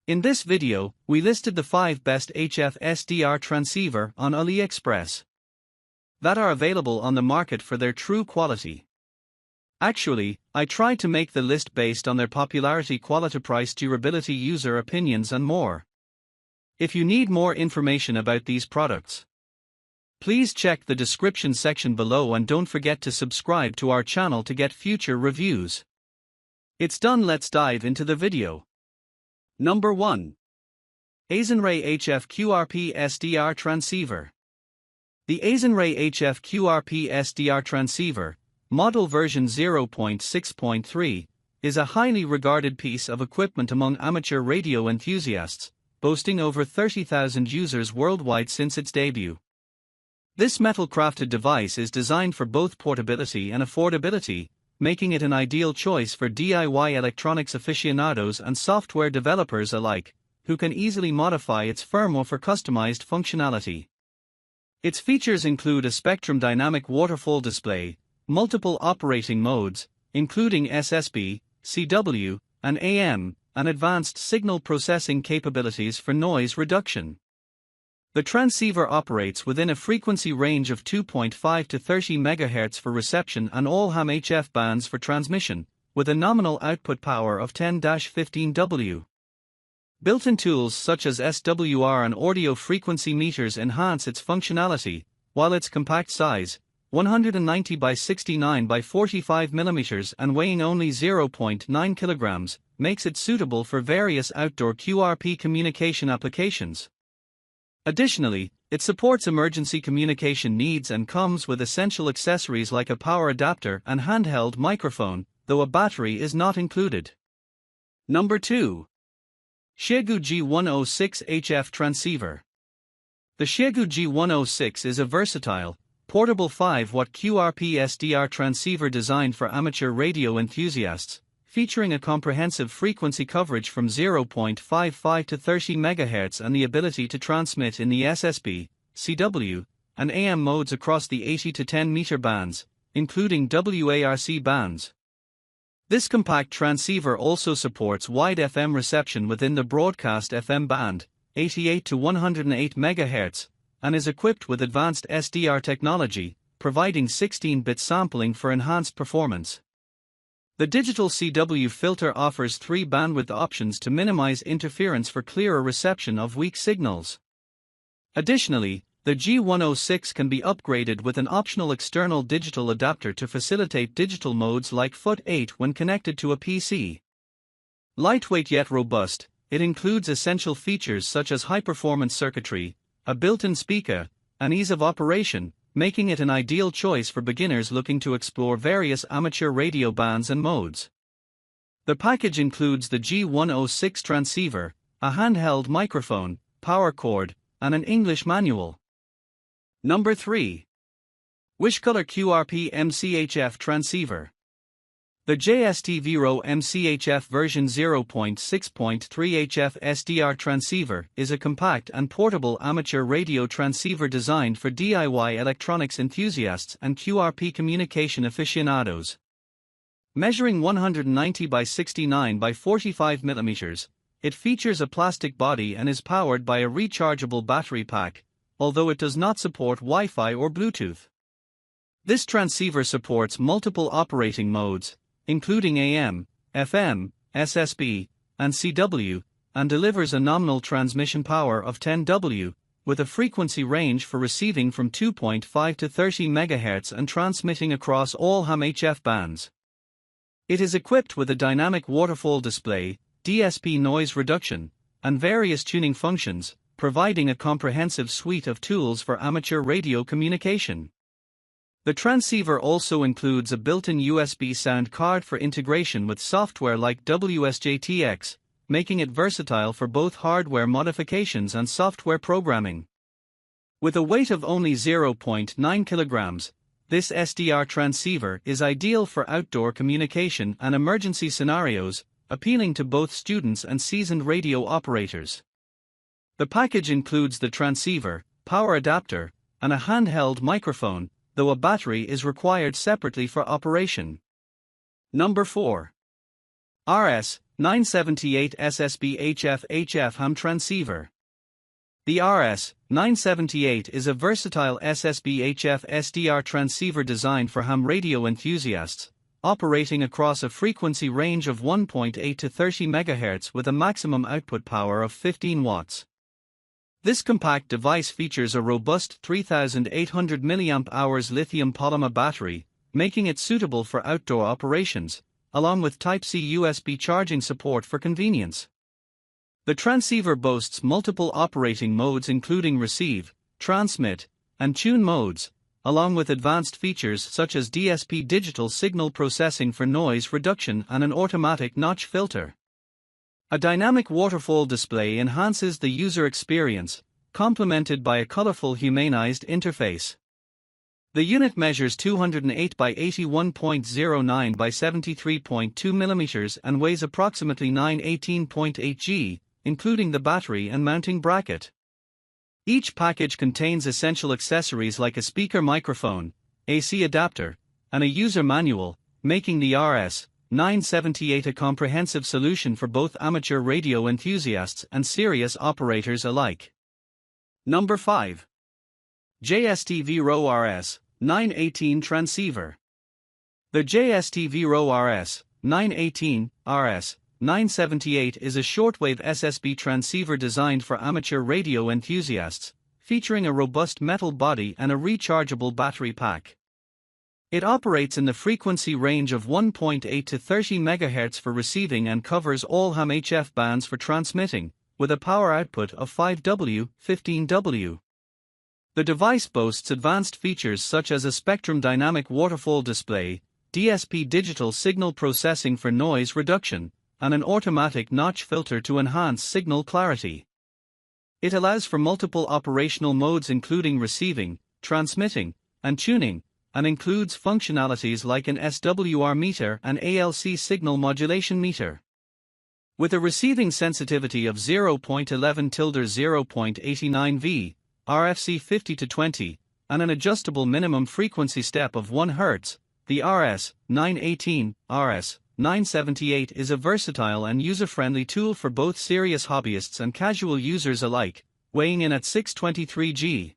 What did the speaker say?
In this video, we listed the 5 best HF SDR transceiver on Aliexpress that are available on the market for their true quality. Actually, I tried to make the list based on their popularity, quality, price, durability, user opinions and more. If you need more information about these products, please check the description section below and don't forget to subscribe to our channel to get future reviews. It's done, let's dive into the video. Number 1. AISANRAY HF QRP SDR Transceiver. The AISANRAY HF QRP SDR Transceiver, model version 0.6.3, is a highly regarded piece of equipment among amateur radio enthusiasts, boasting over 30,000 users worldwide since its debut. This metal-crafted device is designed for both portability and affordability, making it an ideal choice for DIY electronics aficionados and software developers alike, who can easily modify its firmware for customized functionality. Its features include a spectrum dynamic waterfall display, multiple operating modes, including SSB, CW, and AM, and advanced signal processing capabilities for noise reduction. The transceiver operates within a frequency range of 2.5 to 30 MHz for reception and all MCHF bands for transmission, with a nominal output power of 10-15 W. Built-in tools such as SWR and audio frequency meters enhance its functionality, while its compact size, 190 by 69 by 45 mm and weighing only 0.9 kg, makes it suitable for various outdoor QRP communication applications. Additionally, it supports emergency communication needs and comes with essential accessories like a power adapter and handheld microphone, though a battery is not included. Number 2. XIEGU G106 HF Transceiver. The XIEGU G106 is a versatile, portable 5-watt QRP SDR transceiver designed for amateur radio enthusiasts, featuring a comprehensive frequency coverage from 0.55 to 30 MHz and the ability to transmit in the SSB, CW, and AM modes across the 80 to 10 meter bands, including WARC bands. This compact transceiver also supports wide FM reception within the broadcast FM band, 88 to 108 MHz, and is equipped with advanced SDR technology, providing 16-bit sampling for enhanced performance. The digital CW filter offers 3 bandwidth options to minimize interference for clearer reception of weak signals. Additionally, the G106 can be upgraded with an optional external digital adapter to facilitate digital modes like Foot8 when connected to a PC. Lightweight yet robust, it includes essential features such as high-performance circuitry, a built-in speaker, and ease of operation, making it an ideal choice for beginners looking to explore various amateur radio bands and modes. The package includes the G106 transceiver, a handheld microphone, power cord, and an English manual. Number 3. Wishcolor QRP MCHF Transceiver. The Jstvro MCHF version 0.6.3 HF SDR transceiver is a compact and portable amateur radio transceiver designed for DIY electronics enthusiasts and QRP communication aficionados. Measuring 190 by 69 by 45 mm, it features a plastic body and is powered by a rechargeable battery pack, although it does not support Wi-Fi or Bluetooth. This transceiver supports multiple operating modes, including AM, FM, SSB, and CW, and delivers a nominal transmission power of 10 W, with a frequency range for receiving from 2.5 to 30 MHz and transmitting across all MCHF bands. It is equipped with a dynamic waterfall display, DSP noise reduction, and various tuning functions, providing a comprehensive suite of tools for amateur radio communication. The transceiver also includes a built-in USB sound card for integration with software like WSJTX, making it versatile for both hardware modifications and software programming. With a weight of only 0.9 kg, this SDR transceiver is ideal for outdoor communication and emergency scenarios, appealing to both students and seasoned radio operators. The package includes the transceiver, power adapter, and a handheld microphone, though a battery is required separately for operation. Number 4. RS-978 SSB HF ham transceiver. The RS-978 is a versatile SSB HF SDR transceiver designed for ham radio enthusiasts, operating across a frequency range of 1.8 to 30 MHz with a maximum output power of 15 watts. This compact device features a robust 3,800 mAh lithium polymer battery, making it suitable for outdoor operations, along with Type-C USB charging support for convenience. The transceiver boasts multiple operating modes including receive, transmit, and tune modes, along with advanced features such as DSP digital signal processing for noise reduction and an automatic notch filter. A dynamic waterfall display enhances the user experience, complemented by a colorful humanized interface. The unit measures 208 by 81.09 by 73.2 mm and weighs approximately 918.8 g, including the battery and mounting bracket. Each package contains essential accessories like a speaker microphone, AC adapter, and a user manual, making the RS-978 a comprehensive solution for both amateur radio enthusiasts and serious operators alike. Number 5. Jstvro RS-918 Transceiver. The Jstvro RS-918 RS-978 is a shortwave SSB transceiver designed for amateur radio enthusiasts, featuring a robust metal body and a rechargeable battery pack. It operates in the frequency range of 1.8 to 30 MHz for receiving and covers all ham HF bands for transmitting, with a power output of 5W, 15W. The device boasts advanced features such as a spectrum dynamic waterfall display, DSP digital signal processing for noise reduction, and an automatic notch filter to enhance signal clarity. It allows for multiple operational modes including receiving, transmitting, and tuning, and includes functionalities like an SWR meter and ALC signal modulation meter. With a receiving sensitivity of 0.11-0.89 V, RFC 50-20, and an adjustable minimum frequency step of 1 Hz, the RS-918 RS-978 is a versatile and user-friendly tool for both serious hobbyists and casual users alike, weighing in at 623 g.